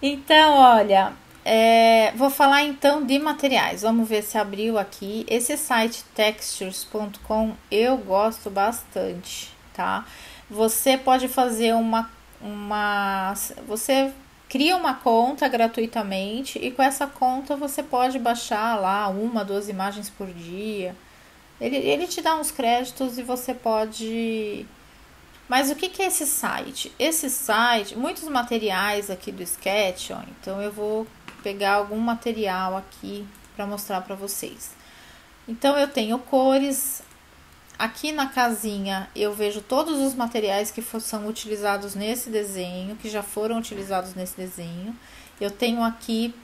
Então, olha, vou falar então de materiais. Vamos ver se abriu aqui. Esse site textures.com eu gosto bastante, tá? Você pode fazer você cria uma conta gratuitamente e com essa conta você pode baixar lá uma, duas imagens por dia. Ele te dá uns créditos e você pode. Mas o que que é esse site? Esse site, muitos materiais aqui do Sketch, ó, então eu vou pegar algum material aqui para mostrar para vocês. Então eu tenho cores, aqui na casinha eu vejo todos os materiais que são utilizados nesse desenho, que já foram utilizados nesse desenho. Eu tenho aqui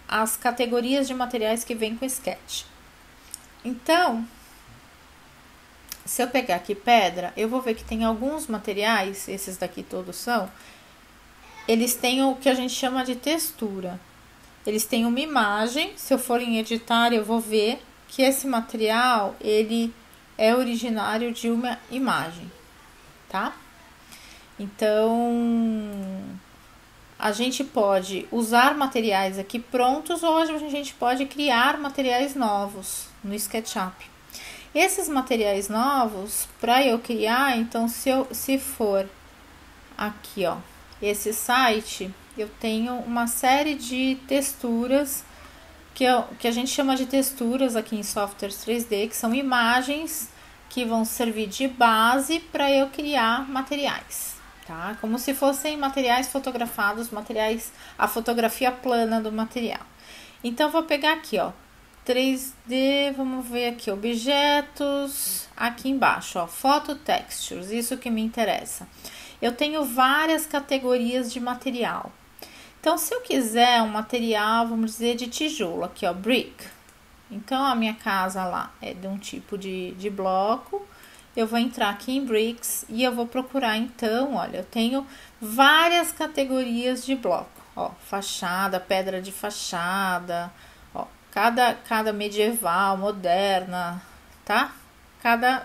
as categorias de materiais que vem com o Sketch. Então, se eu pegar aqui pedra, eu vou ver que tem alguns materiais, esses daqui todos são, eles têm o que a gente chama de textura. Eles têm uma imagem, se eu for em editar, eu vou ver que esse material, ele é originário de uma imagem, tá? Então, a gente pode usar materiais aqui prontos ou a gente pode criar materiais novos no SketchUp. Esses materiais novos, para eu criar, então se for aqui, ó, esse site, eu tenho uma série de texturas que a gente chama de texturas aqui em softwares 3D, que são imagens que vão servir de base para eu criar materiais, tá? Como se fossem materiais fotografados, a fotografia plana do material. Então, vou pegar aqui, ó, 3D, vamos ver aqui, objetos, aqui embaixo, ó, Photo Textures, isso que me interessa. Eu tenho várias categorias de material. Então, se eu quiser um material, vamos dizer, de tijolo, aqui, ó, brick. Então, a minha casa lá é de um tipo de bloco. Eu vou entrar aqui em bricks e eu vou procurar, então, olha, eu tenho várias categorias de bloco. Ó, fachada, pedra de fachada, ó, cada medieval, moderna, tá?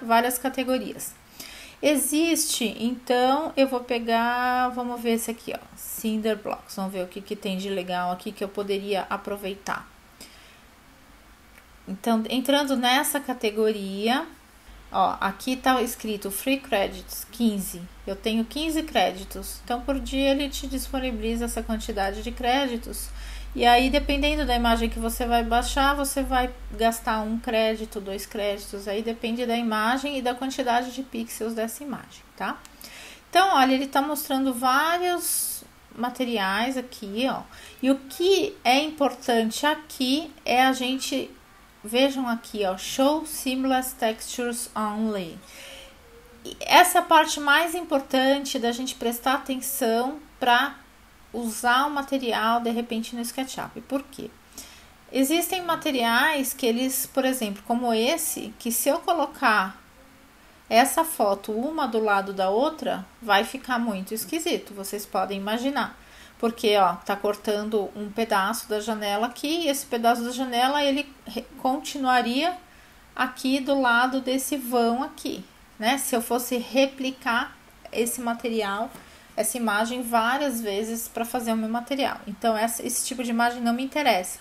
Várias categorias. Existe, então, eu vou pegar, vamos ver esse aqui, ó, Cinder Blocks. Vamos ver o que tem de legal aqui que eu poderia aproveitar. Então, entrando nessa categoria, ó, aqui tá escrito Free Credits 15. Eu tenho 15 créditos. Então, por dia ele te disponibiliza essa quantidade de créditos. E aí, dependendo da imagem que você vai baixar, você vai gastar 1 crédito, 2 créditos. Aí depende da imagem e da quantidade de pixels dessa imagem, tá? Então, olha, ele tá mostrando vários materiais aqui, ó. E o que é importante aqui é a gente... Vejam aqui, ó, Show Seamless Textures Only. Essa é a parte mais importante da gente prestar atenção para usar o material de repente no SketchUp. Por quê? Existem materiais que eles, por exemplo, como esse, que se eu colocar essa foto uma do lado da outra, vai ficar muito esquisito, vocês podem imaginar. Porque, ó, tá cortando um pedaço da janela aqui, e esse pedaço da janela, ele continuaria aqui do lado desse vão aqui, né? Se eu fosse replicar esse material, essa imagem várias vezes para fazer o meu material. Então, esse tipo de imagem não me interessa.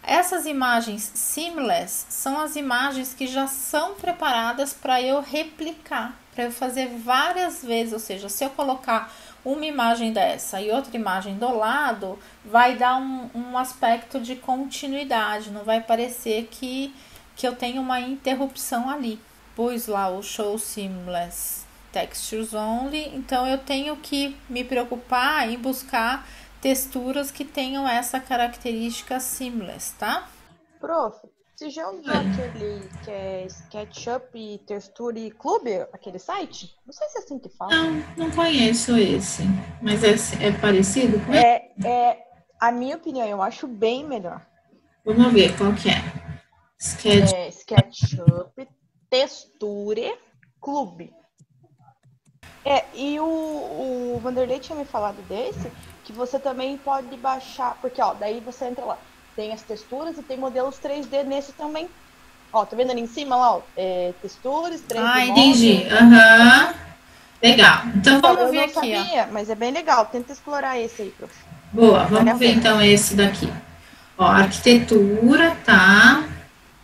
Essas imagens seamless são as imagens que já são preparadas para eu replicar, para eu fazer várias vezes. Ou seja, se eu colocar uma imagem dessa e outra imagem do lado, vai dar um aspecto de continuidade, não vai parecer que eu tenho uma interrupção ali. Pus lá o Show Seamless Textures Only, então eu tenho que me preocupar em buscar texturas que tenham essa característica seamless, tá? Prof, você já usou aquele que é SketchUp Texture Club, aquele site? Não sei se é assim que fala. Não conheço esse, mas é parecido com ele? A minha opinião, eu acho bem melhor. Vamos ver qual que é. SketchUp Texture Club. E o Vanderlei tinha me falado desse, que você também pode baixar, porque ó, daí você entra lá, tem as texturas e tem modelos 3D nesse também. Ó, tá vendo ali em cima lá, ó, texturas, 3D. Ah, entendi. Aham. Legal. Então vamos ver aqui, sabia, ó. Mas é bem legal, tenta explorar esse aí, prof. Boa, vamos ver então esse daqui. Ó, arquitetura, tá?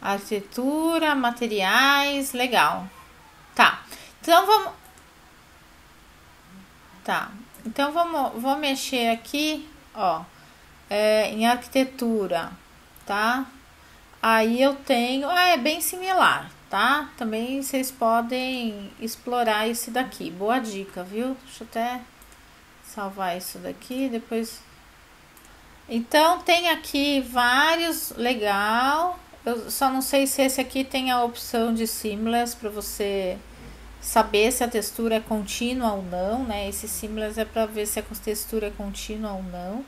Arquitetura, materiais, legal. Tá. Então vamos. Tá. Então vou mexer aqui, ó, em arquitetura, tá? Aí eu tenho, é bem similar, tá? Também vocês podem explorar esse daqui. Boa dica, viu? Deixa eu até salvar isso daqui, depois. Então tem aqui vários, legal. Eu só não sei se esse aqui tem a opção de seamless para você saber se a textura é contínua ou não, né? Esse seamless é para ver se a textura é contínua ou não.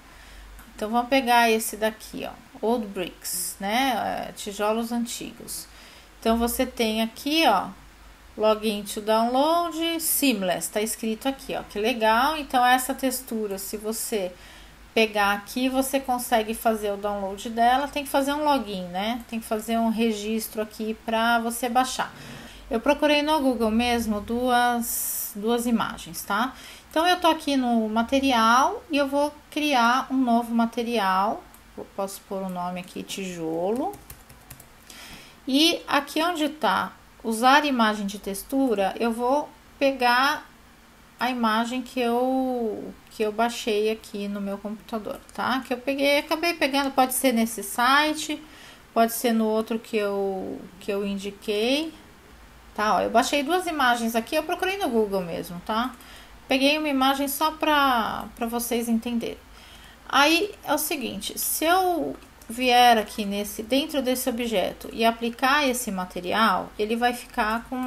Então vamos pegar esse daqui, ó, Old Bricks, né? Tijolos antigos. Então você tem aqui, ó, Login to Download, Seamless, tá escrito aqui, ó, que legal. Então essa textura, se você pegar aqui, você consegue fazer o download dela. Tem que fazer um login, né? Tem que fazer um registro aqui para você baixar. Eu procurei no Google mesmo duas imagens, tá? Então eu tô aqui no material e eu vou criar um novo material. Eu posso pôr o nome aqui, tijolo. E aqui onde tá usar imagem de textura, eu vou pegar a imagem que eu baixei aqui no meu computador, tá? Que eu peguei, acabei pegando, pode ser nesse site, pode ser no outro que eu indiquei, tá? Ó, eu baixei duas imagens aqui, eu procurei no Google mesmo, tá? Peguei uma imagem só para vocês entenderem. Aí é o seguinte, se eu vier aqui dentro desse objeto e aplicar esse material, ele vai ficar com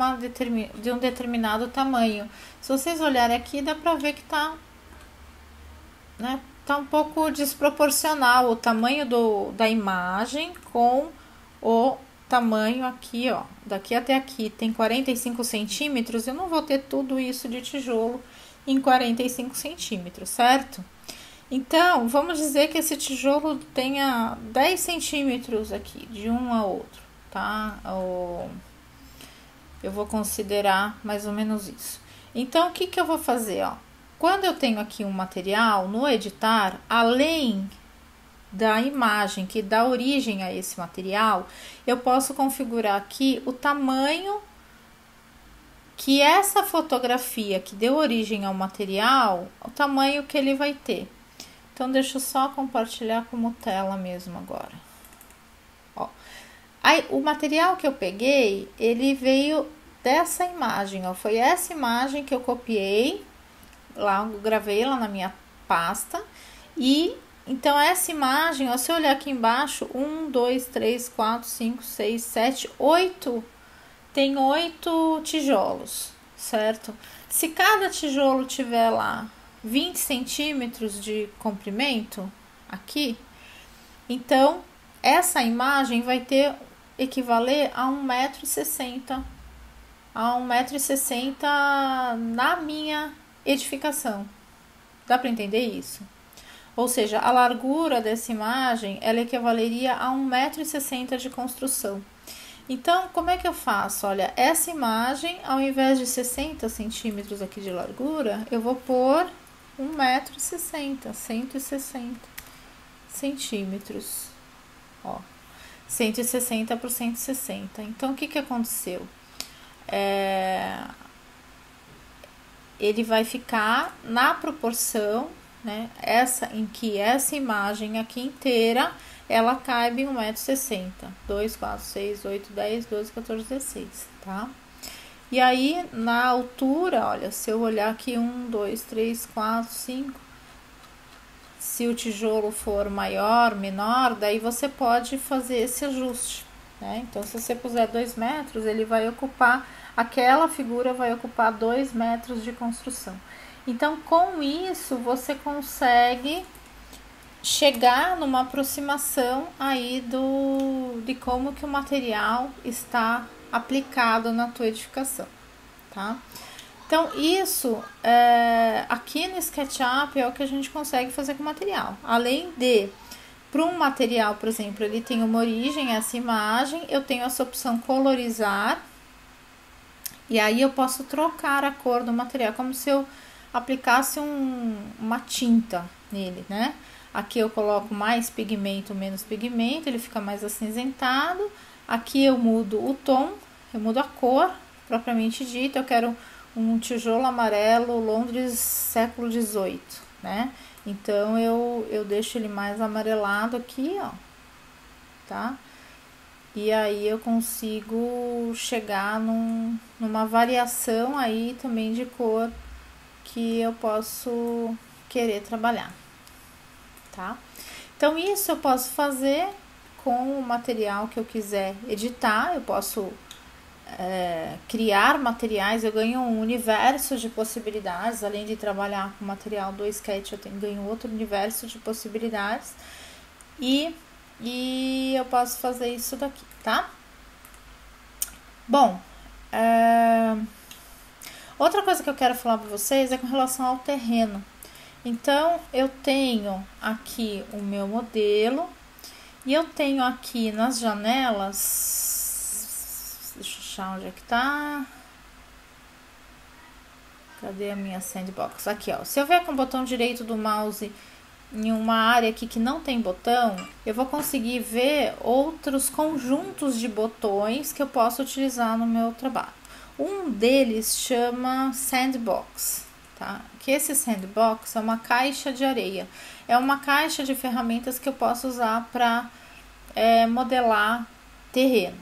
de um determinado tamanho. Se vocês olharem aqui, dá pra ver que tá, né, tá um pouco desproporcional o tamanho da imagem com o tamanho aqui, ó. Daqui até aqui tem 45 centímetros, eu não vou ter tudo isso de tijolo em 45 centímetros, certo? Então, vamos dizer que esse tijolo tenha 10 centímetros aqui, de um a outro, tá? Eu vou considerar mais ou menos isso. Então, o que eu vou fazer, ó? Quando eu tenho aqui um material, no editar, além da imagem que dá origem a esse material, eu posso configurar aqui o tamanho que essa fotografia que deu origem ao material, o tamanho que ele vai ter. Então, deixa eu só compartilhar como tela mesmo agora. Ó. Aí, o material que eu peguei, ele veio dessa imagem, ó. Foi essa imagem que eu copiei, lá, eu gravei lá na minha pasta. E, então, essa imagem, ó, se eu olhar aqui embaixo, 1, 2, 3, 4, 5, 6, 7, 8, tem 8 tijolos, certo? Se cada tijolo tiver lá 20 centímetros de comprimento aqui, então essa imagem vai equivaler a 1,60 m, a 1,60 m na minha edificação. Dá para entender isso? Ou seja, a largura dessa imagem, ela equivaleria a 1,60 m de construção. Então, como é que eu faço? Olha, essa imagem, ao invés de 60 centímetros aqui de largura, eu vou pôr 1,60 m, 160 centímetros, ó, 160 por 160. Então, o que aconteceu? Ele vai ficar na proporção, né, em que essa imagem aqui inteira, ela cabe em 1,60 m, 2, 4, 6, 8, 10, 12, 14, 16, tá? E aí, na altura, olha, se eu olhar aqui 1, 2, 3, 4, 5, se o tijolo for maior, menor, daí você pode fazer esse ajuste, né? Então, se você puser 2 metros, ele vai ocupar, aquela figura vai ocupar 2 metros de construção. Então, com isso, você consegue chegar numa aproximação aí de como que o material está aplicado na tua edificação, tá? Então, isso aqui no SketchUp é o que a gente consegue fazer com o material. Além de, para um material, por exemplo, ele tem uma origem, essa imagem, eu tenho essa opção colorizar, e aí eu posso trocar a cor do material, como se eu aplicasse uma tinta, nele, né? Aqui eu coloco mais pigmento, menos pigmento, ele fica mais acinzentado. Aqui eu mudo o tom, eu mudo a cor, propriamente dita. Eu quero um tijolo amarelo Londres século XVIII, né? Então, eu deixo ele mais amarelado aqui, ó, tá? E aí eu consigo chegar numa variação aí também de cor que eu posso querer trabalhar, tá? Então, isso eu posso fazer com o material que eu quiser editar. Eu posso criar materiais, eu ganho um universo de possibilidades. Além de trabalhar com material do Sketch, eu ganho outro universo de possibilidades. E eu posso fazer isso daqui, tá? Bom, outra coisa que eu quero falar para vocês é com relação ao terreno. Então, eu tenho aqui o meu modelo e eu tenho aqui nas janelas, deixa eu achar onde é que tá. Cadê a minha sandbox? Aqui, ó. Se eu vier com o botão direito do mouse em uma área aqui que não tem botão, eu vou conseguir ver outros conjuntos de botões que eu posso utilizar no meu trabalho. Um deles chama Sandbox, tá? Que esse Sandbox é uma caixa de areia. É uma caixa de ferramentas que eu posso usar para modelar terreno.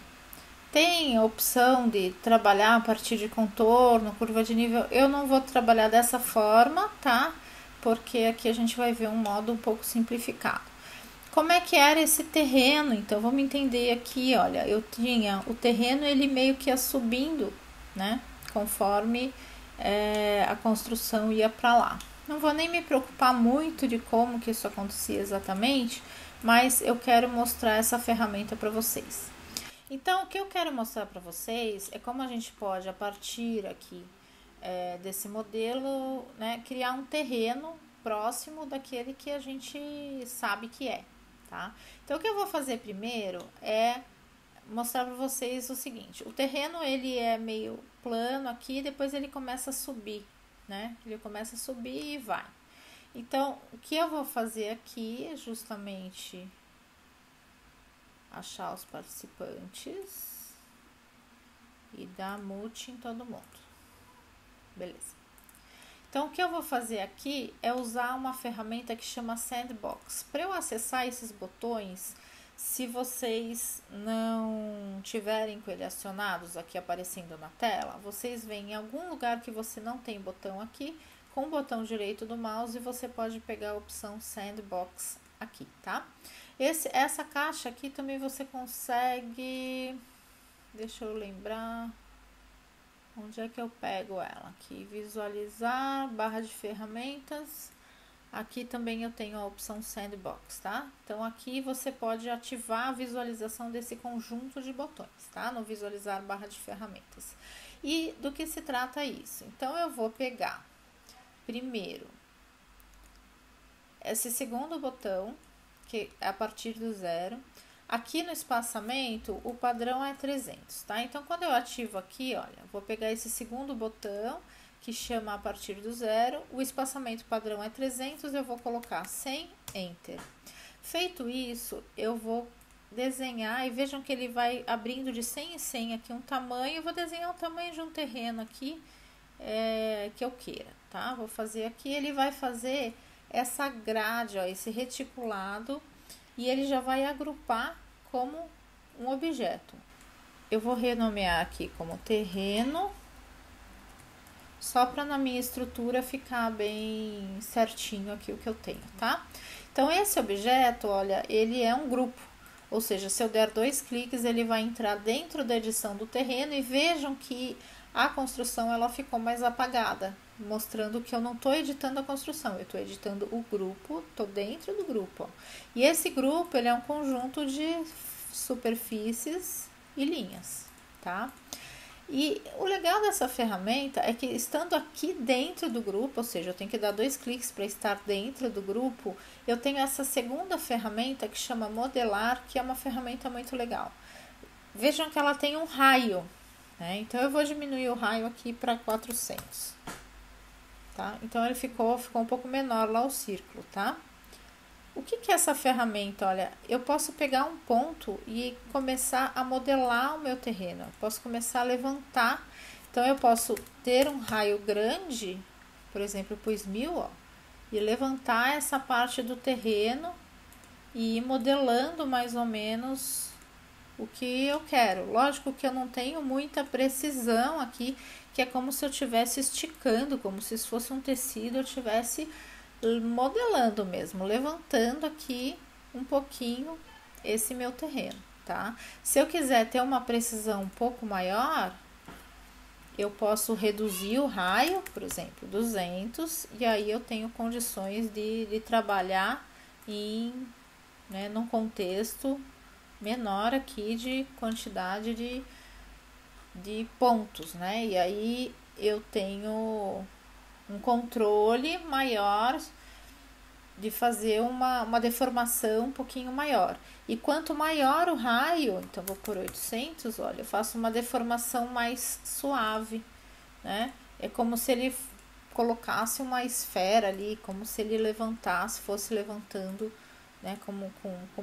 Tem a opção de trabalhar a partir de contorno, curva de nível. Eu não vou trabalhar dessa forma, tá? Porque aqui a gente vai ver um modo um pouco simplificado. Como é que era esse terreno? Então, vamos entender aqui, olha, eu tinha o terreno, ele meio que ia subindo, né? Conforme a construção ia para lá. Não vou nem me preocupar muito de como que isso acontecia exatamente, mas eu quero mostrar essa ferramenta para vocês. Então, o que eu quero mostrar para vocês é como a gente pode, a partir aqui desse modelo, né, criar um terreno próximo daquele que a gente sabe que é, tá? Então, o que eu vou fazer primeiro é mostrar para vocês o seguinte: o terreno, ele é meio plano aqui, depois ele começa a subir, né? Ele começa a subir e vai. Então, o que eu vou fazer aqui é justamente achar os participantes e dar mute em todo mundo. Beleza. Então, o que eu vou fazer aqui é usar uma ferramenta que chama Sandbox. Para eu acessar esses botões, se vocês não tiverem com ele acionados aqui aparecendo na tela, vocês vêm em algum lugar que você não tem botão aqui, com o botão direito do mouse você pode pegar a opção Sandbox aqui, tá? Essa caixa aqui também você consegue, deixa eu lembrar, onde é que eu pego ela? Aqui, visualizar, barra de ferramentas, aqui também eu tenho a opção Sandbox, tá? Então, aqui você pode ativar a visualização desse conjunto de botões, tá? No visualizar, barra de ferramentas. E do que se trata isso? Então, eu vou pegar, primeiro, esse segundo botão, que é a partir do 0. Aqui no espaçamento, o padrão é 300, tá? Então, quando eu ativo aqui, olha, vou pegar esse segundo botão, que chama a partir do 0, o espaçamento padrão é 300, eu vou colocar 100, Enter. Feito isso, eu vou desenhar, e vejam que ele vai abrindo de 100 em 100 aqui um tamanho, eu vou desenhar o tamanho de um terreno aqui, que eu queira, tá? Vou fazer aqui, ele vai fazer essa grade, ó, esse reticulado, e ele já vai agrupar como um objeto. Eu vou renomear aqui como terreno, só para na minha estrutura ficar bem certinho aqui o que eu tenho, tá? Então, esse objeto, olha, ele é um grupo, ou seja, se eu der 2 cliques, ele vai entrar dentro da edição do terreno, e vejam que a construção ela ficou mais apagada, mostrando que eu não estou editando a construção, eu estou editando o grupo, estou dentro do grupo, ó. E esse grupo, ele é um conjunto de superfícies e linhas, tá? E o legal dessa ferramenta é que, estando aqui dentro do grupo, ou seja, eu tenho que dar 2 cliques para estar dentro do grupo, eu tenho essa segunda ferramenta que chama Modelar, que é uma ferramenta muito legal. Vejam que ela tem um raio, né? Então, eu vou diminuir o raio aqui para 400. tá? Então ele ficou um pouco menor lá o círculo, tá? O que é essa ferramenta? Olha, eu posso pegar um ponto e começar a modelar o meu terreno. Eu posso começar a levantar. Então eu posso ter um raio grande, por exemplo, eu pus 1000, ó, e levantar essa parte do terreno e ir modelando mais ou menos o que eu quero. Lógico que eu não tenho muita precisão aqui, que é como se eu estivesse esticando, como se fosse um tecido, eu estivesse modelando mesmo, levantando aqui um pouquinho esse meu terreno, tá? Se eu quiser ter uma precisão um pouco maior, eu posso reduzir o raio, por exemplo, 200, e aí eu tenho condições de trabalhar num contexto menor aqui de quantidade de pontos, né? E aí eu tenho um controle maior de fazer uma deformação um pouquinho maior. E quanto maior o raio, então vou por 800, olha, eu faço uma deformação mais suave, né? É como se ele colocasse uma esfera ali, como se ele levantasse, fosse levantando, né? Como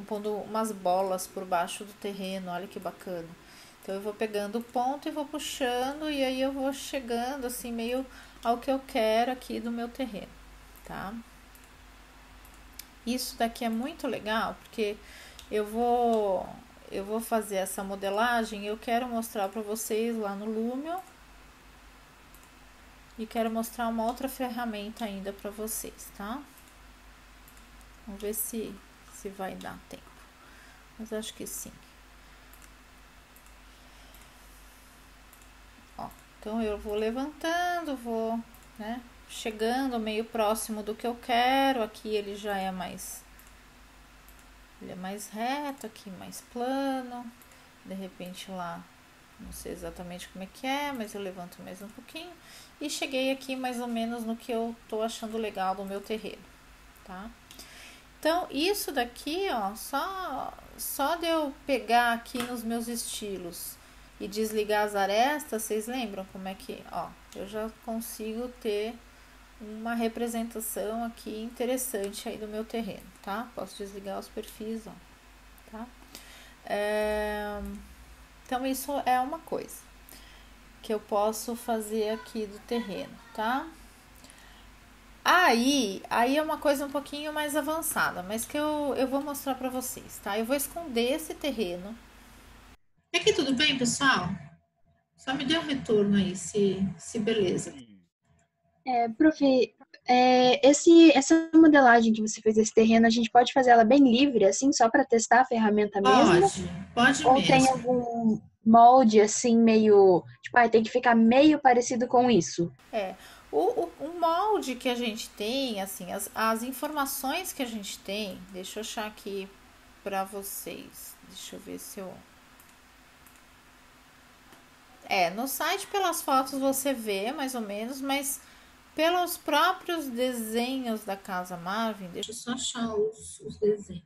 pondo umas bolas por baixo do terreno, olha que bacana. Então eu vou pegando o ponto e vou puxando, e aí eu vou chegando assim meio ao que eu quero aqui do meu terreno, tá? Isso daqui é muito legal, porque eu vou fazer essa modelagem, eu quero mostrar para vocês lá no Lumio, e quero mostrar uma outra ferramenta ainda para vocês, tá? Vamos ver se vai dar tempo, mas acho que sim. Ó, então eu vou levantando, vou, né, chegando meio próximo do que eu quero. Aqui ele já é mais reto, aqui mais plano. De repente lá, não sei exatamente como é que é, mas eu levanto mais um pouquinho. E cheguei aqui mais ou menos no que eu tô achando legal do meu terreno, tá? Então, isso daqui, ó, só de eu pegar aqui nos meus estilos e desligar as arestas, vocês lembram como é que, ó, eu já consigo ter uma representação aqui interessante aí do meu terreno, tá? Posso desligar os perfis, ó, tá? Então, isso é uma coisa que eu posso fazer aqui do terreno, tá? Aí é uma coisa um pouquinho mais avançada, mas que eu vou mostrar pra vocês, tá? Eu vou esconder esse terreno. Aqui tudo bem, pessoal? Só me dê um retorno aí, se beleza. Prof, essa modelagem que você fez desse terreno, a gente pode fazer ela bem livre, assim, só para testar a ferramenta mesmo? Pode Ou mesmo. tem algum molde, assim, meio... Tipo, tem que ficar meio parecido com isso? O molde que a gente tem, assim, as informações que a gente tem, deixa eu achar aqui pra vocês. Deixa eu ver se eu... no site pelas fotos você vê mais ou menos, mas pelos próprios desenhos da Casa Marvin, deixa eu só achar os desenhos.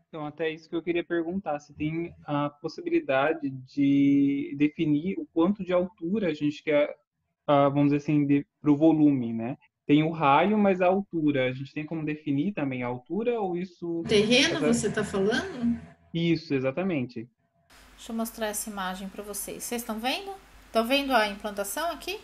Então, até isso que eu queria perguntar, se tem a possibilidade de definir o quanto de altura a gente quer, vamos dizer assim, para o volume, né? Tem o raio, mas a altura, a gente tem como definir também a altura ou isso... Terreno, você está falando? Isso, exatamente. Deixa eu mostrar essa imagem para vocês. Vocês estão vendo? Estão vendo a implantação aqui?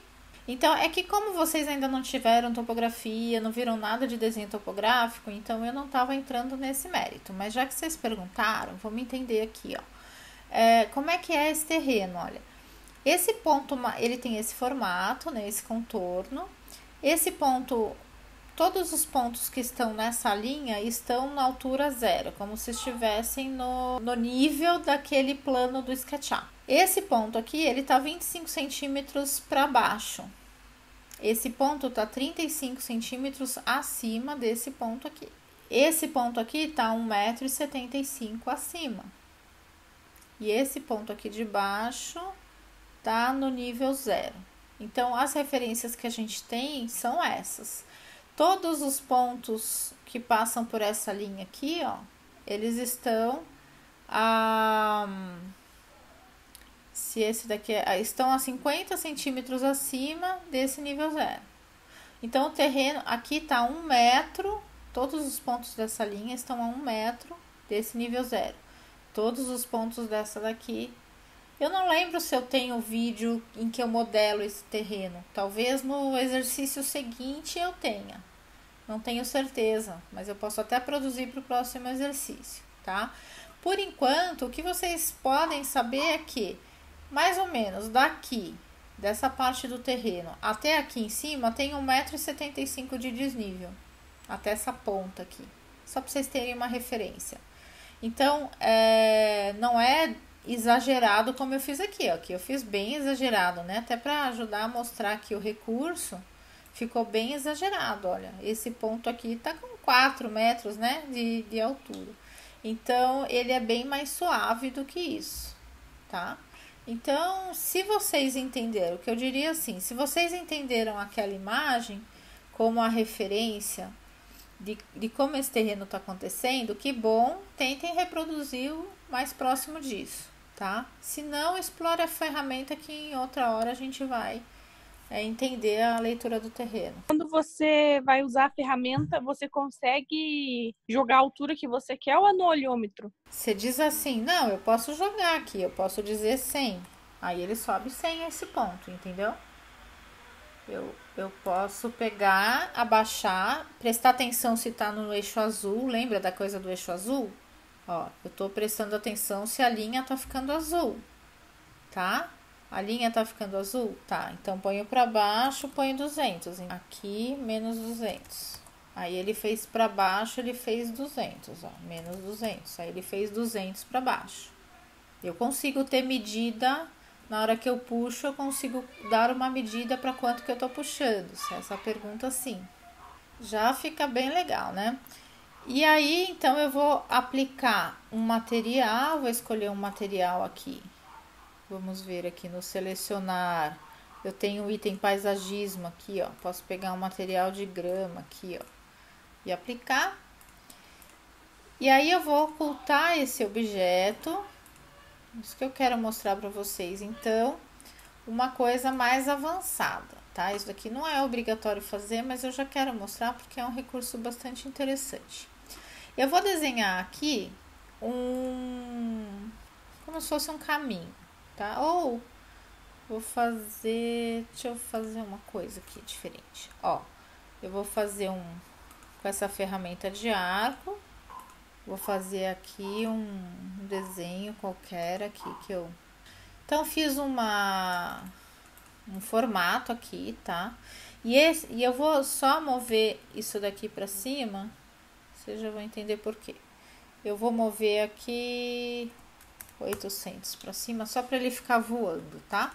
Então, é que como vocês ainda não tiveram topografia, não viram nada de desenho topográfico, então eu não estava entrando nesse mérito. Mas já que vocês perguntaram, vamos entender aqui, ó. Como é que é esse terreno? Olha, esse ponto, ele tem esse formato, né, esse contorno. Esse ponto, todos os pontos que estão nessa linha estão na altura zero, como se estivessem no nível daquele plano do SketchUp. Esse ponto aqui, ele tá 25 centímetros para baixo. Esse ponto tá 35 centímetros acima desse ponto aqui. Esse ponto aqui tá 1,75 m acima. E esse ponto aqui de baixo tá no nível zero. Então, as referências que a gente tem são essas. Todos os pontos que passam por essa linha aqui, ó, eles estão a se esse daqui estão a 50 centímetros acima desse nível 0. Então, o terreno aqui está a 1 metro, todos os pontos dessa linha estão a 1 metro desse nível 0. Todos os pontos dessa daqui. Eu não lembro se eu tenho vídeo em que eu modelo esse terreno. Talvez no exercício seguinte eu tenha. Não tenho certeza, mas eu posso até produzir para o próximo exercício, tá? Por enquanto, o que vocês podem saber é que, mais ou menos daqui, dessa parte do terreno, até aqui em cima, tem 1,75 m de desnível. Até essa ponta aqui. Só para vocês terem uma referência. Então, não é exagerado como eu fiz aqui, ó. Aqui eu fiz bem exagerado, né? Até para ajudar a mostrar que o recurso ficou bem exagerado, olha. Esse ponto aqui tá com 4 metros, né? De altura. Então, ele é bem mais suave do que isso, tá? Então, se vocês entenderam, o que eu diria assim, se vocês entenderam aquela imagem como a referência de como esse terreno está acontecendo, que bom, tentem reproduzir o mais próximo disso, tá? Se não, explore a ferramenta que em outra hora a gente vai entender a leitura do terreno. Quando você vai usar a ferramenta, você consegue jogar a altura que você quer ou é no olhômetro? Você diz assim, não, eu posso jogar aqui, eu posso dizer 100. Aí ele sobe 100 a esse ponto, entendeu? Eu posso pegar, abaixar, prestar atenção se tá no eixo azul. Lembra da coisa do eixo azul? Ó, eu tô prestando atenção se a linha tá ficando azul, tá? A linha tá ficando azul? Tá, então ponho pra baixo, ponho 200. Aqui, menos 200. Aí ele fez pra baixo, ele fez 200, ó, menos 200. Aí ele fez 200 pra baixo. Eu consigo ter medida, na hora que eu puxo, eu consigo dar uma medida para quanto que eu tô puxando. Se essa pergunta, sim. Já fica bem legal, né? E aí, então, eu vou aplicar um material, vou escolher um material aqui. Vamos ver aqui no selecionar. Eu tenho o item paisagismo aqui, ó. Posso pegar um material de grama aqui, ó. E aplicar. E aí, eu vou ocultar esse objeto. Isso que eu quero mostrar para vocês. Então, uma coisa mais avançada, tá? Isso daqui não é obrigatório fazer, mas eu já quero mostrar porque é um recurso bastante interessante. Eu vou desenhar aqui como se fosse um caminho, tá? Ou vou fazer, deixa eu fazer uma coisa aqui diferente. Ó, eu vou fazer com essa ferramenta de arco. Vou fazer aqui um desenho qualquer aqui que eu... Então, fiz um formato aqui, tá? E eu vou só mover isso daqui pra cima. Vocês já vão entender por quê. Eu vou mover aqui 800 pra cima, só pra ele ficar voando, tá?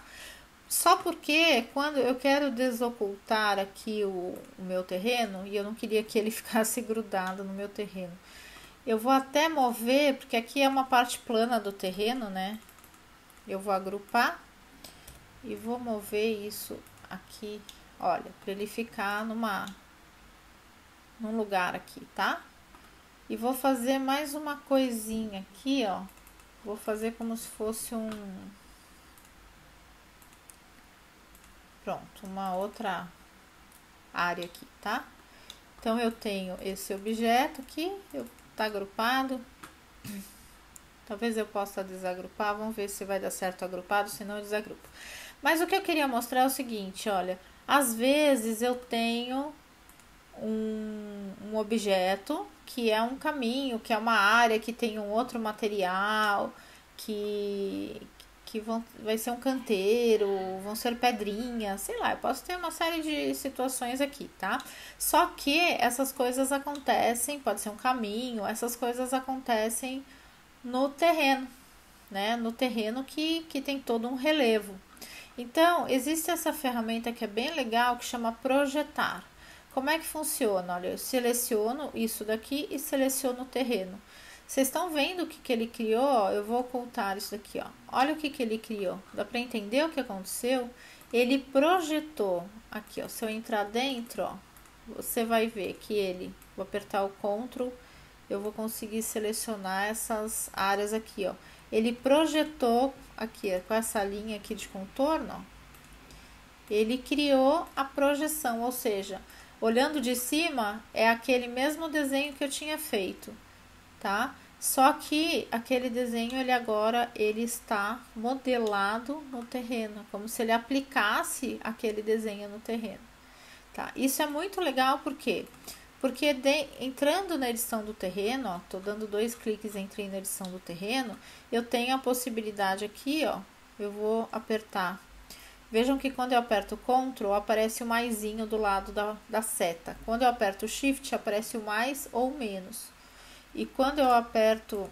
Só porque quando eu quero desocultar aqui o meu terreno, e eu não queria que ele ficasse grudado no meu terreno. Eu vou até mover, porque aqui é uma parte plana do terreno, né? Eu vou agrupar e vou mover isso aqui, olha, para ele ficar num lugar aqui, tá? E vou fazer mais uma coisinha aqui, ó. Vou fazer como se fosse pronto, uma outra área aqui, tá? Então, eu tenho esse objeto aqui, tá agrupado. Talvez eu possa desagrupar, vamos ver se vai dar certo agrupado, senão eu desagrupo. Mas o que eu queria mostrar é o seguinte, olha, às vezes eu tenho um objeto que é um caminho, que é uma área que tem um outro material, que vai ser um canteiro, vão ser pedrinhas, sei lá, eu posso ter uma série de situações aqui, tá? Só que essas coisas acontecem, pode ser um caminho, essas coisas acontecem no terreno, né? No terreno que tem todo um relevo. Então, existe essa ferramenta que é bem legal, que chama projetar. Como é que funciona? Olha, eu seleciono isso daqui e seleciono o terreno. Vocês estão vendo o que ele criou? Eu vou ocultar isso daqui, ó. Olha o que ele criou. Dá para entender o que aconteceu? Ele projetou aqui, ó. Se eu entrar dentro, ó, você vai ver que vou apertar o Ctrl, eu vou conseguir selecionar essas áreas aqui, ó. ele projetou aqui, com essa linha aqui de contorno, ó, ele criou a projeção, ou seja, olhando de cima é aquele mesmo desenho que eu tinha feito, tá? Só que aquele desenho, ele está modelado no terreno, como se ele aplicasse aquele desenho no terreno, tá? Isso é muito legal, por quê? Porque entrando na edição do terreno, ó, tô dando 2 cliques, entrei na edição do terreno, eu tenho a possibilidade aqui, ó, eu vou apertar. Vejam que quando eu aperto Ctrl, aparece o maisinho do lado da seta. Quando eu aperto Shift, aparece o mais ou menos. E quando eu aperto,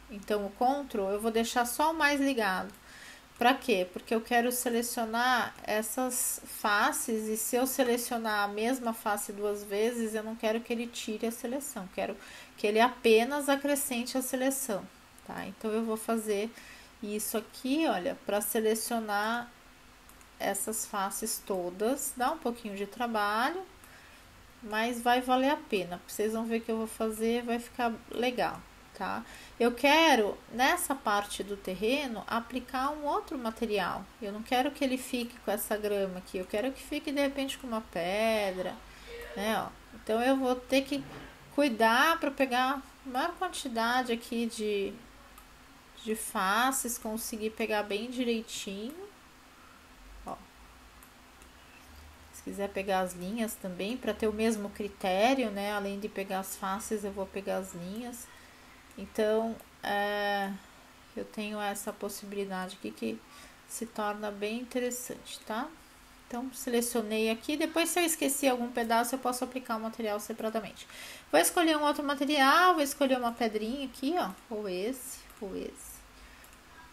então, o Ctrl, eu vou deixar só o mais ligado. Para quê? Porque eu quero selecionar essas faces, e se eu selecionar a mesma face 2 vezes, eu não quero que ele tire a seleção, quero que ele apenas acrescente a seleção, tá? Então, eu vou fazer isso aqui, olha, para selecionar essas faces todas. Dá um pouquinho de trabalho, mas vai valer a pena. Vocês vão ver que eu vou fazer, vai ficar legal, tá? Eu quero, nessa parte do terreno, aplicar um outro material. Eu não quero que ele fique com essa grama aqui, eu quero que fique, de repente, com uma pedra, né, ó. Então, eu vou ter que cuidar para pegar a maior quantidade aqui de faces, conseguir pegar bem direitinho, ó. Se quiser pegar as linhas também, para ter o mesmo critério, né? Além de pegar as faces, eu vou pegar as linhas. Então, eu tenho essa possibilidade aqui que se torna bem interessante, tá? Então, selecionei aqui. Depois, se eu esqueci algum pedaço, eu posso aplicar o material separadamente. Vou escolher um outro material, vou escolher uma pedrinha aqui, ó. Ou esse.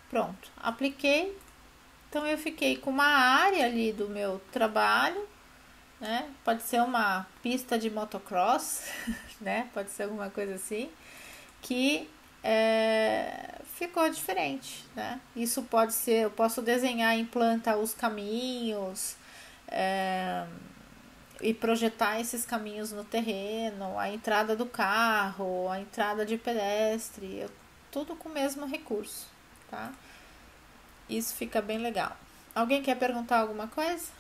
Pronto, apliquei. Então, eu fiquei com uma área ali do meu trabalho, né? Pode ser uma pista de motocross, né? Pode ser alguma coisa assim, que ficou diferente, né? Isso pode ser, eu posso desenhar em planta os caminhos, e projetar esses caminhos no terreno, a entrada do carro, a entrada de pedestre, tudo com o mesmo recurso, tá? Isso fica bem legal. Alguém quer perguntar alguma coisa?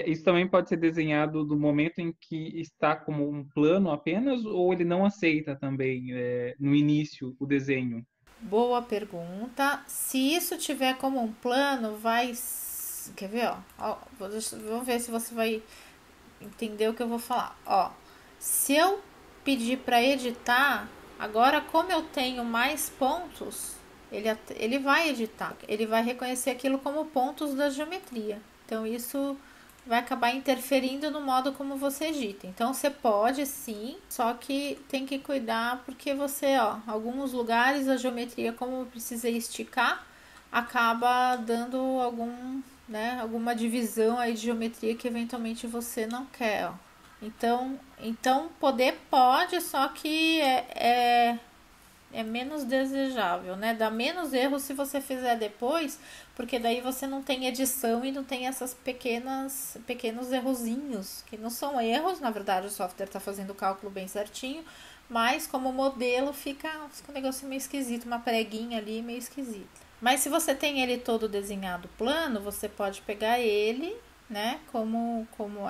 Isso também pode ser desenhado do momento em que está como um plano apenas, ou ele não aceita também, no início, o desenho? Boa pergunta. Se isso tiver como um plano, vai... Quer ver, ó? Vamos ver se você vai entender o que eu vou falar. Ó, se eu pedir para editar, agora como eu tenho mais pontos, ele vai editar. Ele vai reconhecer aquilo como pontos da geometria. Então, isso vai acabar interferindo no modo como você edita. Então, você pode sim, só que tem que cuidar, porque você, ó, alguns lugares a geometria, como eu precisei esticar, acaba dando alguma divisão aí de geometria que eventualmente você não quer, ó. Então poder pode, só que é menos desejável, né? Dá menos erro se você fizer depois, porque daí você não tem edição e não tem essas pequenos errozinhos, que não são erros, na verdade o software está fazendo o cálculo bem certinho, mas como modelo fica um negócio meio esquisito, uma preguinha ali meio esquisita. Mas se você tem ele todo desenhado plano, você pode pegar ele, né, como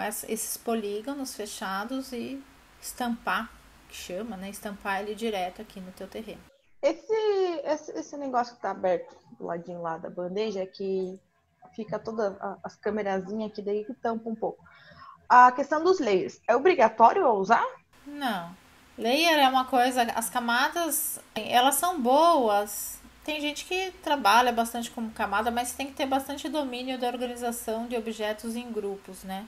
esses polígonos fechados e estampar, que chama, né, estampar ele direto aqui no teu terreno. Esse negócio que tá aberto do ladinho lá da bandeja, que fica todas as câmerazinhas aqui, daí que tampa um pouco. A questão dos layers, é obrigatório usar? Não. Layer é uma coisa, as camadas, elas são boas. Tem gente que trabalha bastante como camada, mas tem que ter bastante domínio da organização de objetos em grupos, né?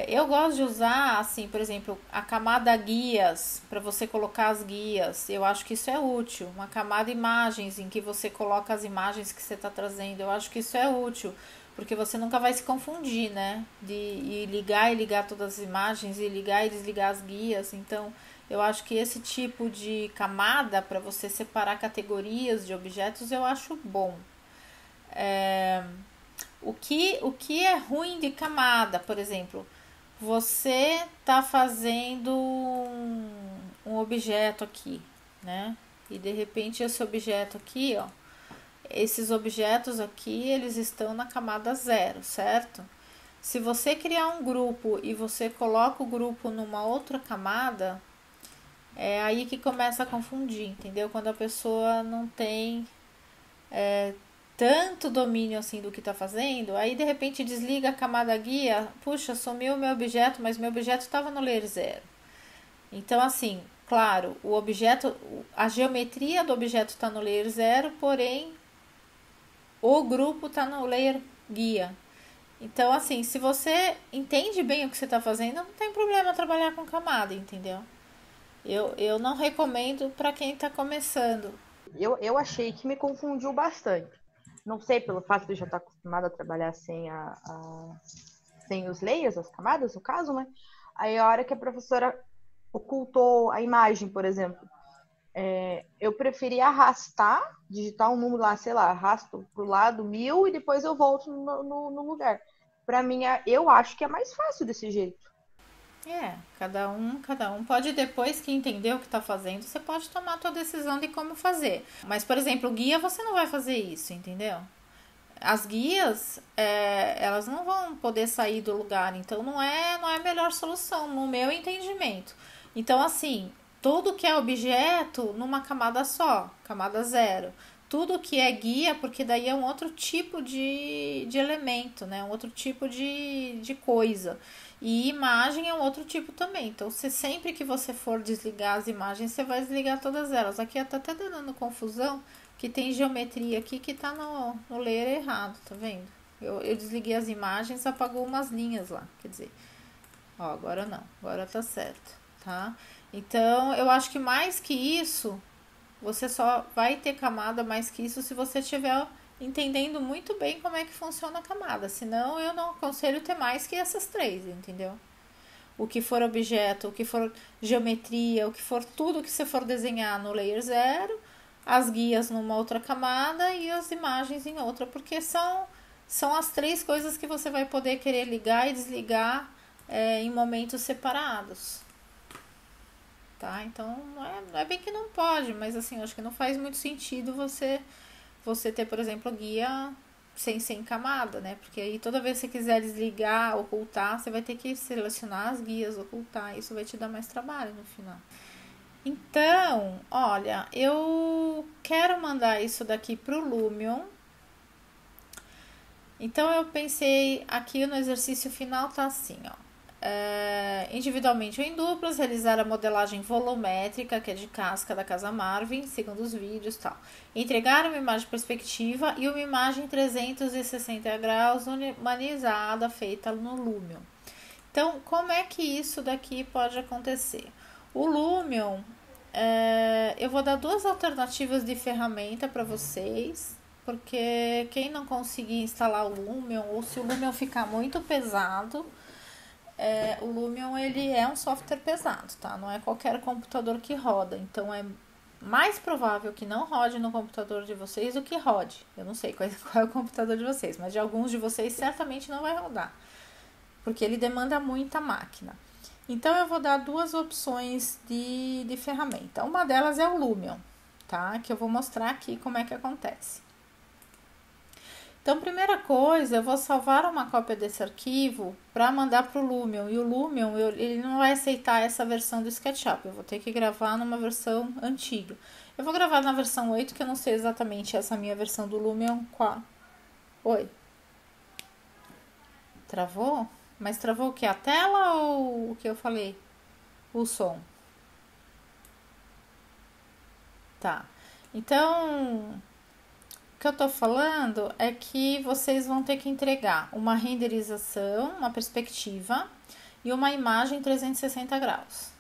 Eu gosto de usar, assim, por exemplo, a camada guias, para você colocar as guias. Eu acho que isso é útil. Uma camada imagens, em que você coloca as imagens que você está trazendo. Eu acho que isso é útil, porque você nunca vai se confundir, né? De ligar todas as imagens, e ligar e desligar as guias. Então, eu acho que esse tipo de camada, para você separar categorias de objetos, eu acho bom. O que é ruim de camada, por exemplo, você está fazendo um objeto aqui, né? E de repente esse objeto aqui, ó, esses objetos aqui, eles estão na camada 0, certo? Se você criar um grupo e você coloca o grupo numa outra camada, é aí que começa a confundir, entendeu? Quando a pessoa não tem tanto domínio assim do que está fazendo, aí de repente desliga a camada guia, puxa, sumiu o meu objeto, mas meu objeto estava no layer 0. Então, assim, claro, o objeto, a geometria do objeto está no layer 0, porém o grupo está no layer guia. Então, assim, se você entende bem o que você está fazendo, não tem problema trabalhar com camada, entendeu? Eu não recomendo para quem está começando. Eu achei que me confundiu bastante. Não sei, pelo fato de eu já estar acostumada a trabalhar sem os layers, as camadas, no caso, né? Aí a hora que a professora ocultou a imagem, por exemplo, eu preferi arrastar, digitar um número lá, sei lá, arrasto pro lado 1000 e depois eu volto no lugar. Pra mim, eu acho que é mais fácil desse jeito. Cada um pode, depois que entender o que está fazendo, você pode tomar a sua decisão de como fazer. Mas, por exemplo, o guia você não vai fazer isso, entendeu? As guias, elas não vão poder sair do lugar, então não é a melhor solução, no meu entendimento. Então, assim, tudo que é objeto numa camada só, camada 0. Tudo que é guia, porque daí é um outro tipo de elemento, né? Um outro tipo de coisa. E imagem é um outro tipo também. Então, sempre que você for desligar as imagens, você vai desligar todas elas. Aqui tá até dando confusão, que tem geometria aqui que tá no layer errado, tá vendo? Eu desliguei as imagens, apagou umas linhas lá, quer dizer. Ó, agora não, agora tá certo, tá? Então, eu acho que mais que isso, você só vai ter camada mais que isso se você estiver entendendo muito bem como é que funciona a camada. Senão, eu não aconselho ter mais que essas 3, entendeu? O que for objeto, o que for geometria, o que for tudo que você for desenhar no layer 0, as guias numa outra camada e as imagens em outra, porque são as 3 coisas que você vai poder querer ligar e desligar em momentos separados. Tá? Então, não é bem que não pode, mas assim, eu acho que não faz muito sentido você ter, por exemplo, guia sem camada, né? Porque aí toda vez que você quiser desligar, ocultar, você vai ter que selecionar as guias, ocultar, isso vai te dar mais trabalho no final. Então, olha, eu quero mandar isso daqui pro Lumion. Então, eu pensei aqui no exercício final, tá assim, ó. Individualmente ou em duplas, realizar a modelagem volumétrica, que é de casca da Casa Marvin, segundo os vídeos e tal. Entregar uma imagem perspectiva e uma imagem 360 graus humanizada, feita no Lumion. Então, como é que isso daqui pode acontecer? O Lumion, eu vou dar 2 alternativas de ferramenta para vocês, porque quem não conseguir instalar o Lumion, ou se o Lumion ficar muito pesado, o Lumion ele é um software pesado, tá? Não é qualquer computador que roda, então é mais provável que não rode no computador de vocês do que rode. Eu não sei qual é o computador de vocês, mas de alguns de vocês certamente não vai rodar, porque ele demanda muita máquina. Então, eu vou dar 2 opções de ferramenta. Uma delas é o Lumion, tá? Que eu vou mostrar aqui como é que acontece. Então, primeira coisa, eu vou salvar uma cópia desse arquivo para mandar para o Lumion. E o Lumion, ele não vai aceitar essa versão do SketchUp. Eu vou ter que gravar numa versão antiga. Eu vou gravar na versão 8, que eu não sei exatamente essa minha versão do Lumion. Qual? Oi? Travou? Mas travou o que? A tela ou o que eu falei? O som. Tá. Então, o que eu tô falando é que vocês vão ter que entregar uma renderização, uma perspectiva e uma imagem 360 graus,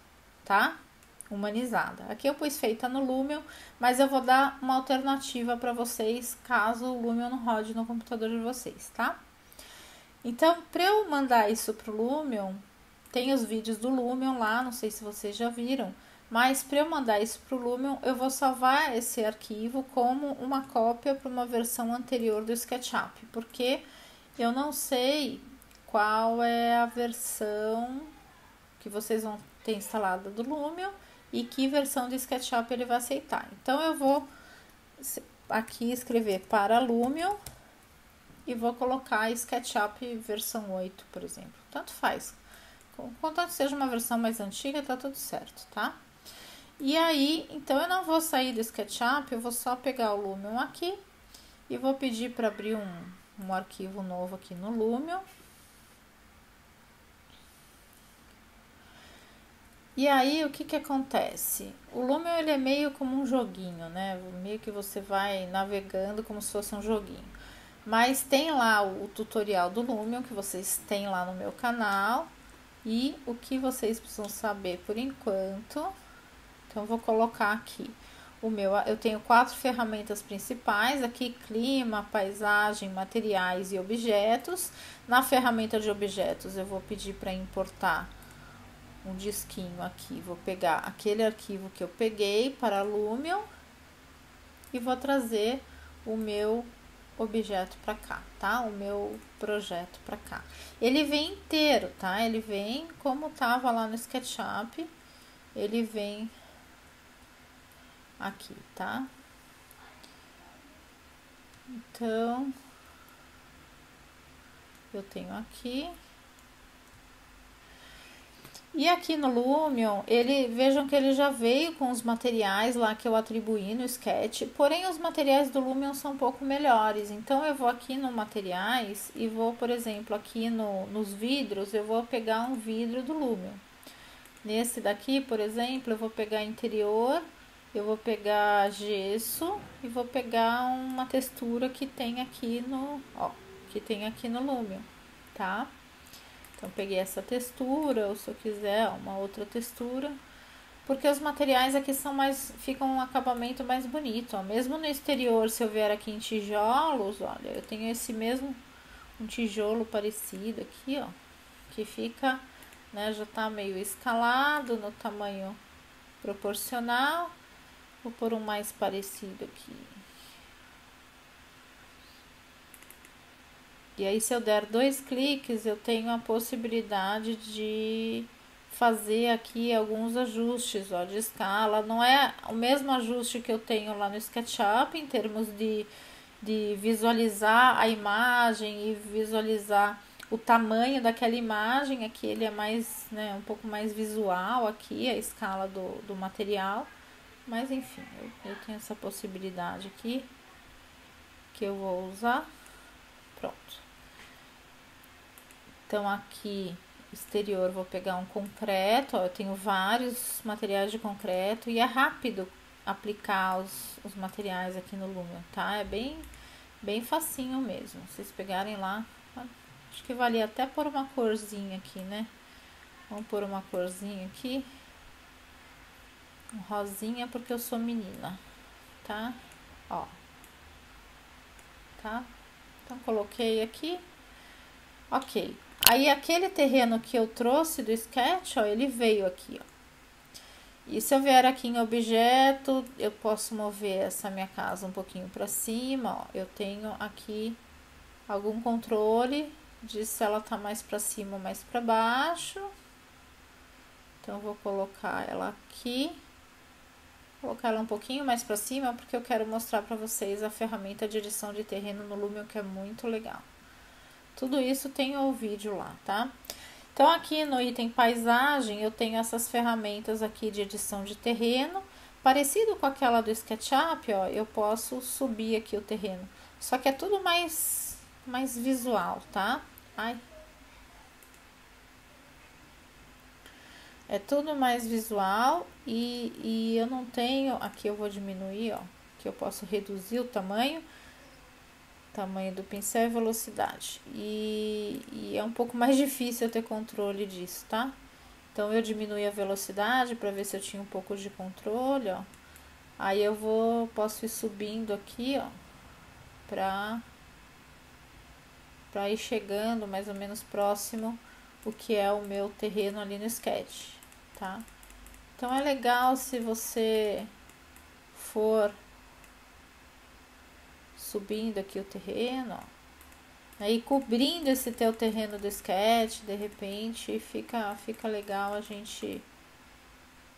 tá? Humanizada. Aqui eu pus feita no Lumion, mas eu vou dar uma alternativa para vocês caso o Lumion não rode no computador de vocês, tá? Então, para eu mandar isso pro Lumion, tem os vídeos do Lumion lá, não sei se vocês já viram, mas para eu mandar isso pro Lumion, eu vou salvar esse arquivo como uma cópia para uma versão anterior do SketchUp, porque eu não sei qual é a versão que vocês vão ter instalada do Lumion e que versão de SketchUp ele vai aceitar. Então, eu vou aqui escrever para Lumion e vou colocar SketchUp versão 8, por exemplo. Tanto faz. Contanto seja uma versão mais antiga, tá tudo certo, tá? E aí, então eu não vou sair do SketchUp, eu vou só pegar o Lumion aqui e vou pedir para abrir um arquivo novo aqui no Lumion. E aí, o que acontece? O Lumion, ele é meio como um joguinho, né? Meio que você vai navegando como se fosse um joguinho. Mas tem lá o tutorial do Lumion, que vocês têm lá no meu canal. E o que vocês precisam saber por enquanto... Então, eu vou colocar aqui eu tenho 4 ferramentas principais, aqui clima, paisagem, materiais e objetos. Na ferramenta de objetos, eu vou pedir para importar um disquinho aqui. Vou pegar aquele arquivo que eu peguei para Lumion e vou trazer o meu objeto para cá, tá? O meu projeto para cá. Ele vem inteiro, tá? Ele vem como tava lá no SketchUp, ele vem aqui, tá? Então, eu tenho aqui. E aqui no Lumion, vejam que ele já veio com os materiais lá que eu atribuí no Sketch, porém os materiais do Lumion são um pouco melhores. Então, eu vou aqui no materiais e vou, por exemplo, aqui nos vidros, eu vou pegar um vidro do Lumion. Nesse daqui, por exemplo, eu vou pegar interior, eu vou pegar gesso e vou pegar uma textura que tem aqui no Lumion, tá? Então, peguei essa textura, ou se eu quiser, uma outra textura, porque os materiais aqui ficam um acabamento mais bonito, ó. Mesmo no exterior, se eu vier aqui em tijolos, olha, eu tenho esse mesmo, um tijolo parecido aqui, ó, que fica, né, já tá meio escalado no tamanho proporcional. Vou pôr um mais parecido aqui. E aí, se eu der 2 cliques, eu tenho a possibilidade de fazer aqui alguns ajustes, ó, de escala. Não é o mesmo ajuste que eu tenho lá no SketchUp, em termos de visualizar a imagem e visualizar o tamanho daquela imagem. Aqui ele é mais, né, um pouco mais visual aqui, a escala do material. Mas, enfim, eu tenho essa possibilidade aqui, que eu vou usar. Pronto. Então, aqui, exterior, vou pegar um concreto, ó, eu tenho vários materiais de concreto e é rápido aplicar os materiais aqui no Lumion, tá? É bem facinho mesmo. Vocês pegarem lá, acho que valia até pôr uma corzinha aqui, né? Vamos pôr uma corzinha aqui. Um rosinha, porque eu sou menina, tá? Ó. Tá? Então, coloquei aqui. Ok. Aí, aquele terreno que eu trouxe do Sketch, ó, ele veio aqui, ó. E se eu vier aqui em objeto, eu posso mover essa minha casa um pouquinho para cima, ó. Eu tenho aqui algum controle de se ela tá mais para cima ou mais para baixo. Então, eu vou colocar ela aqui. Colocar ela um pouquinho mais para cima, porque eu quero mostrar para vocês a ferramenta de edição de terreno no Lumion, que é muito legal. Tudo isso tem o vídeo lá, tá? Então, aqui no item paisagem, eu tenho essas ferramentas aqui de edição de terreno. Parecido com aquela do SketchUp, ó, eu posso subir aqui o terreno. Só que é tudo mais visual, tá? Ai. É tudo mais visual e eu não tenho... Aqui eu vou diminuir, ó, que eu posso reduzir o tamanho do pincel e velocidade. E é um pouco mais difícil eu ter controle disso, tá? Então, eu diminui a velocidade para ver se eu tinha um pouco de controle, ó. Aí, posso ir subindo aqui, ó, pra ir chegando mais ou menos próximo o que é o meu terreno ali no Sketch, tá? Então, é legal se você for subindo aqui o terreno, ó. Aí, cobrindo esse teu terreno do Sketch, de repente, fica legal a gente,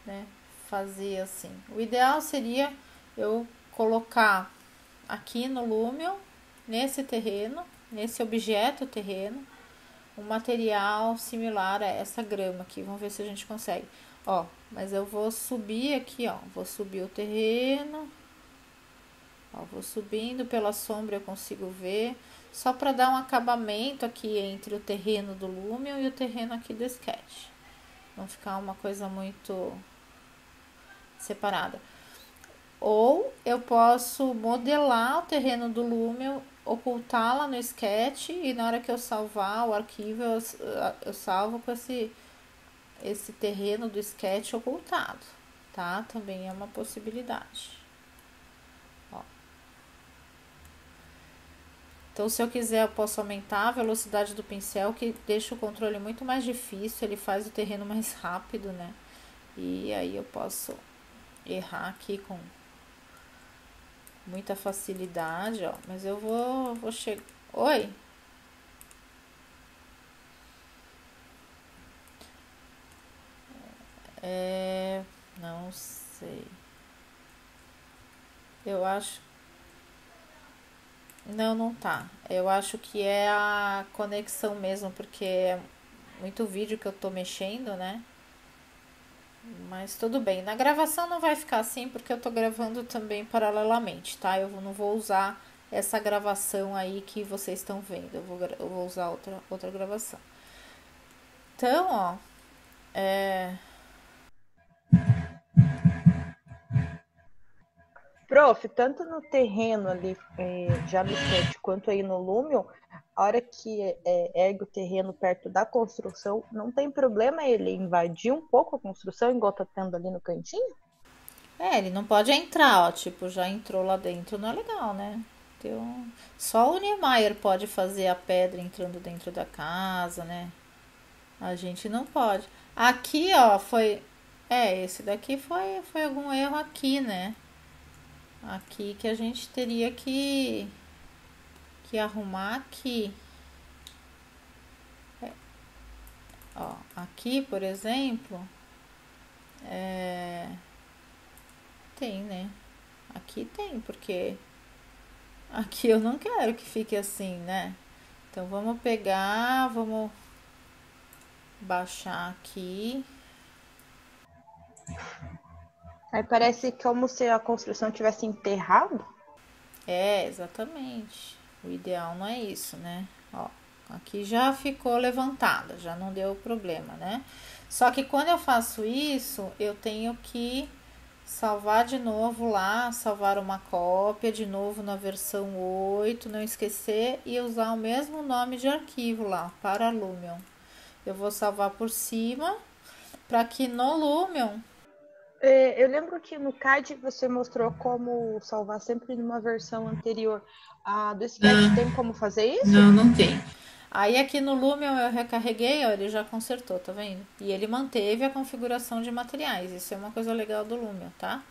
né, fazer assim. O ideal seria eu colocar aqui no Lumion, nesse terreno, nesse objeto terreno, um material similar a essa grama aqui. Vamos ver se a gente consegue. Ó, mas eu vou subir aqui, ó. Vou subir o terreno. Ó, vou subindo pela sombra, eu consigo ver. Só para dar um acabamento aqui entre o terreno do Lumion e o terreno aqui do Sketch. Não ficar uma coisa muito separada. Ou eu posso modelar o terreno do Lumion, ocultá-la no Sketch e na hora que eu salvar o arquivo, eu salvo com esse terreno do Sketch ocultado, tá? Também é uma possibilidade. Ó. Então, se eu quiser, eu posso aumentar a velocidade do pincel, que deixa o controle muito mais difícil, ele faz o terreno mais rápido, né? E aí eu posso errar aqui com muita facilidade, ó. Mas eu vou chegar... Oi? Não sei. Eu acho... Não tá. Eu acho que é a conexão mesmo, porque é muito vídeo que eu tô mexendo, né? Mas tudo bem. Na gravação não vai ficar assim, porque eu tô gravando também paralelamente, tá? Eu não vou usar essa gravação aí que vocês estão vendo. Eu vou usar outra gravação. Então, ó... Prof, tanto no terreno ali, já no Sketch, quanto aí no Lumion, a hora que ergue o terreno perto da construção, não tem problema ele invadir um pouco a construção, igual tá tendo ali no cantinho? ele não pode entrar, ó. Tipo, já entrou lá dentro, não é legal, né? Então, só o Niemeyer pode fazer a pedra entrando dentro da casa, né? A gente não pode. Aqui, ó, foi... esse daqui foi algum erro aqui, né? Aqui que a gente teria que arrumar aqui. Ó, aqui, por exemplo, tem, né? Aqui tem, porque aqui eu não quero que fique assim, né? Então, vamos pegar, vamos baixar aqui. Aí parece como se a construção tivesse enterrado. Exatamente. O ideal não é isso, né? Ó, aqui já ficou levantada, já não deu problema, né? Só que quando eu faço isso, eu tenho que salvar de novo lá, salvar uma cópia de novo na versão 8, não esquecer, e usar o mesmo nome de arquivo lá, para Lumion. Eu vou salvar por cima, para que no Lumion... Eu lembro que no CAD você mostrou como salvar sempre numa versão anterior. A do Sketch tem como fazer isso? Não tem. Aí aqui no Lumion eu recarreguei, ó, ele já consertou, tá vendo? E ele manteve a configuração de materiais, isso é uma coisa legal do Lumion, tá?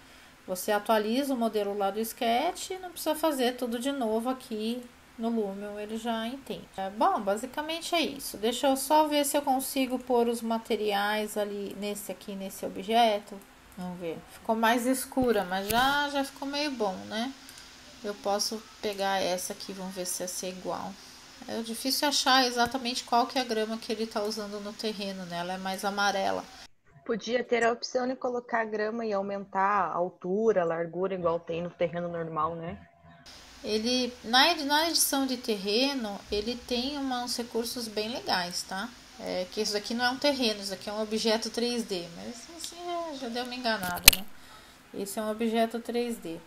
Você atualiza o modelo lá do Sketch e não precisa fazer tudo de novo aqui no Lumion, ele já entende. Bom, basicamente é isso. Deixa eu só ver se eu consigo pôr os materiais ali nesse objeto. Vamos ver. Ficou mais escura, mas já ficou meio bom, né? Eu posso pegar essa aqui, vamos ver se essa é igual. É difícil achar exatamente qual que é a grama que ele tá usando no terreno, né? Ela é mais amarela. Podia ter a opção de colocar grama e aumentar a altura, a largura, igual tem no terreno normal, né? Ele, na edição de terreno, ele tem uns recursos bem legais, tá? Que isso aqui não é um terreno, isso aqui é um objeto 3D, mas assim já deu uma enganada, né? Esse é um objeto 3D.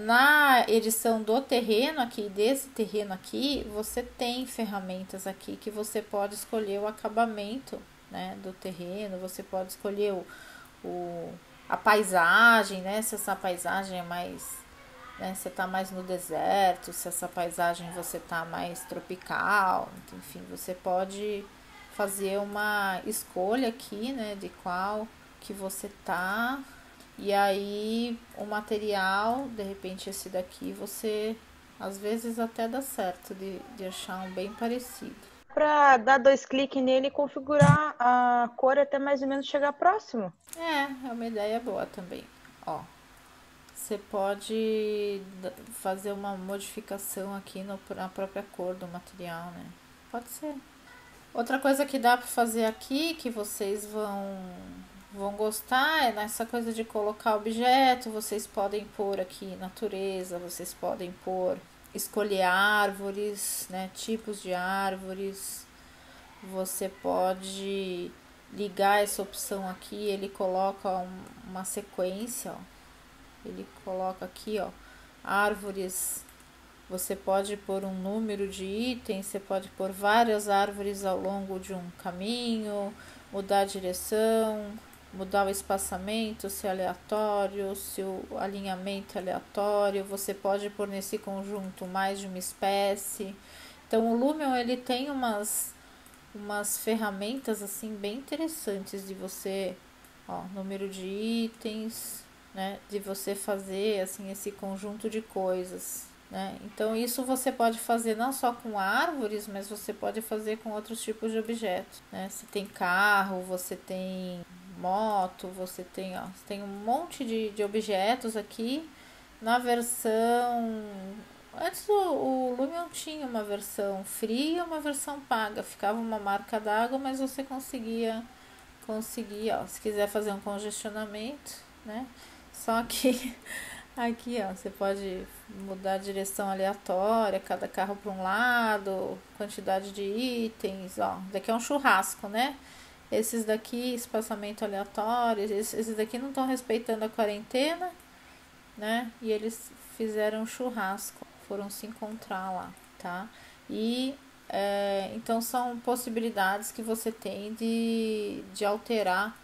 Na edição do terreno aqui, desse terreno aqui, você tem ferramentas aqui que você pode escolher o acabamento, né, do terreno, você pode escolher a paisagem, né, se essa paisagem é mais, né, você tá mais no deserto, se essa paisagem você tá mais tropical, enfim, você pode fazer uma escolha aqui, né, de qual que você tá. E aí, o material, de repente esse daqui, você às vezes até dá certo de achar um bem parecido. pra dar 2 cliques nele e configurar a cor até mais ou menos chegar próximo. É uma ideia boa também. Ó, você pode fazer uma modificação aqui na própria cor do material, né? Pode ser. Outra coisa que dá para fazer aqui, que vocês vão gostar, é nessa coisa de colocar objeto. Vocês podem pôr aqui natureza, vocês podem escolher árvores, né? Tipos de árvores. Você pode ligar essa opção aqui, ele coloca uma sequência, ó. Ele coloca aqui, ó, árvores. Você pode pôr um número de itens, você pode pôr várias árvores ao longo de um caminho, mudar a direção, mudar o espaçamento, se é aleatório, se o alinhamento é aleatório. Você pode pôr nesse conjunto mais de uma espécie. Então o Lumion, ele tem umas ferramentas assim bem interessantes de você, ó, número de itens, né, de você fazer assim esse conjunto de coisas, né? Então isso você pode fazer não só com árvores, mas você pode fazer com outros tipos de objetos, né? Você tem carro, você tem moto, você tem um monte de objetos aqui na versão. Antes o Lumion tinha uma versão free e uma versão paga. Ficava uma marca d'água, mas você conseguia, ó, se quiser fazer um congestionamento, né? Só que aqui, ó, você pode mudar a direção aleatória, cada carro para um lado, quantidade de itens, ó. Daqui é um churrasco, né? Esses daqui, espaçamento aleatório, esses daqui não estão respeitando a quarentena, né? E eles fizeram um churrasco, foram se encontrar lá, tá? E então são possibilidades que você tem de alterar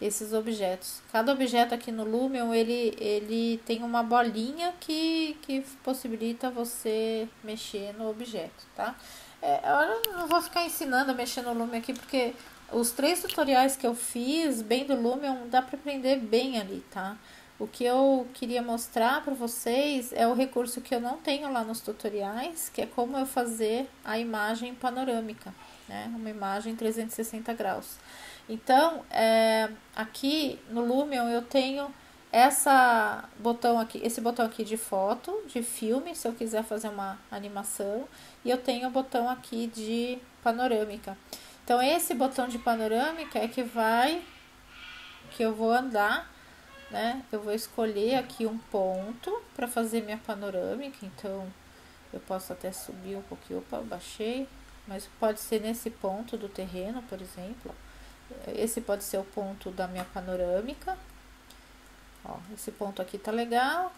esses objetos. Cada objeto aqui no Lumion, ele tem uma bolinha que possibilita você mexer no objeto, tá? Eu não vou ficar ensinando a mexer no Lumion aqui, porque os 3 tutoriais que eu fiz bem do Lumion, dá para aprender bem ali, tá? O que eu queria mostrar para vocês é o recurso que eu não tenho lá nos tutoriais, que é como eu fazer a imagem panorâmica, né? Uma imagem 360 graus. Então, aqui no Lumion eu tenho esse botão aqui de foto, de filme, se eu quiser fazer uma animação, e eu tenho o botão aqui de panorâmica. Então, esse botão de panorâmica é que eu vou andar, né? Eu vou escolher aqui um ponto para fazer minha panorâmica. Então, eu posso até subir um pouquinho. Opa, baixei. Mas pode ser nesse ponto do terreno, por exemplo. Esse pode ser o ponto da minha panorâmica. Ó, esse ponto aqui tá legal.